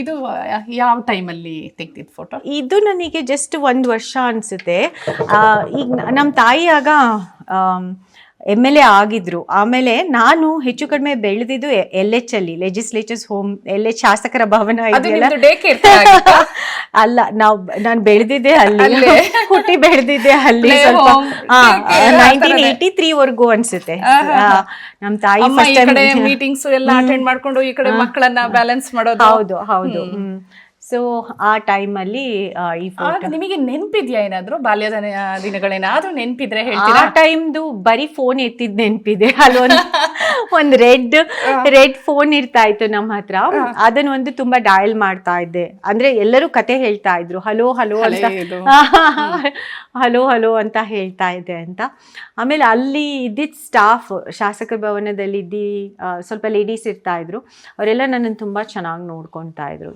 ಇದು ಯಾವ ಟೈಮಲ್ಲಿ ತೆಗ್ದಿದ್ ಫೋಟೋ? ಇದು ನನಗೆ ಜಸ್ಟ್ 1 ವರ್ಷ ಅನ್ಸುತ್ತೆ. ಈಗ ನಮ್ಮ ತಾಯಿ ಆಗ MLA ಆಗಿದ್ರು. ಆಮೇಲೆ ನಾನು ಹೆಚ್ಚು ಕಡಿಮೆ ಬೆಳೆದಿದ್ದು LH ಅಲ್ಲಿ, ಲೆಜಿಸ್ಲೇಚರ್ಸ್ ಹೋಮ್, LH ಶಾಸಕರ ಭವನ ಇದೆಯಲ್ಲ. ಅಲ್ಲ, ನಾನು ಬೆಳೆದಿದ್ದೆ ಅಲ್ಲಿ, ಹುಟ್ಟಿ ಬೆಳೆದಿದ್ದೆ ಅಲ್ಲಿ. ಸ್ವಲ್ಪ 1983 ವರ್ಗೂ ಅನ್ಸುತ್ತೆ. ನಮ್ಮ ತಾಯಿ ಫಸ್ಟ್ ಟೈಮ್ ಮೀಟಿಂಗ್ಸ್ ಎಲ್ಲ ಅಟೆಂಡ್ ಮಾಡ್ಕೊಂಡು ಈ ಕಡೆ ಮಕ್ಕಳನ್ನ ಬ್ಯಾಲೆನ್ಸ್ ಮಾಡೋದು. ಹೌದು. ಸೊ ಆ ಟೈಮಲ್ಲಿ ಈ ಫೋಟೋ. ನಿಮಗೆ ನೆನಪಿದ್ಯಾ ಏನಾದ್ರು ಬಾಲ್ಯದ ದಿನಗಳೇನಾದ್ರೂ ನೆನಪಿದ್ರೆ ಆ ಟೈಮ್ದು ಬರೀ ಫೋನ್ ಎತ್ತಿದ್ ನೆನಪಿದೆ. ಒಂದು ರೆಡ್ ಫೋನ್ ಇರ್ತಾ ಇತ್ತು ನಮ್ಮ ಹತ್ರ. ಅದನ್ನ ಒಂದು ತುಂಬಾ ಡಯಲ್ ಮಾಡ್ತಾ ಇದ್ದೆ. ಅಂದ್ರೆ ಎಲ್ಲರೂ ಕತೆ ಹೇಳ್ತಾ ಇದ್ರು, ಹಲೋ ಹಲೋ ಅಂತ ಹೇಳ್ತಾ ಇದ್ದೆ ಅಂತ. ಆಮೇಲೆ ಅಲ್ಲಿ ಇದ್ದಿದ್ದ ಸ್ಟಾಫ್, ಶಾಸಕರ ಭವನದಲ್ಲಿ ಸ್ವಲ್ಪ ಲೇಡೀಸ್ ಇರ್ತಾ ಇದ್ರು. ಅವರೆಲ್ಲ ನನ್ನನ್ನು ತುಂಬಾ ಚೆನ್ನಾಗಿ ನೋಡ್ಕೊತಾ ಇದ್ರು.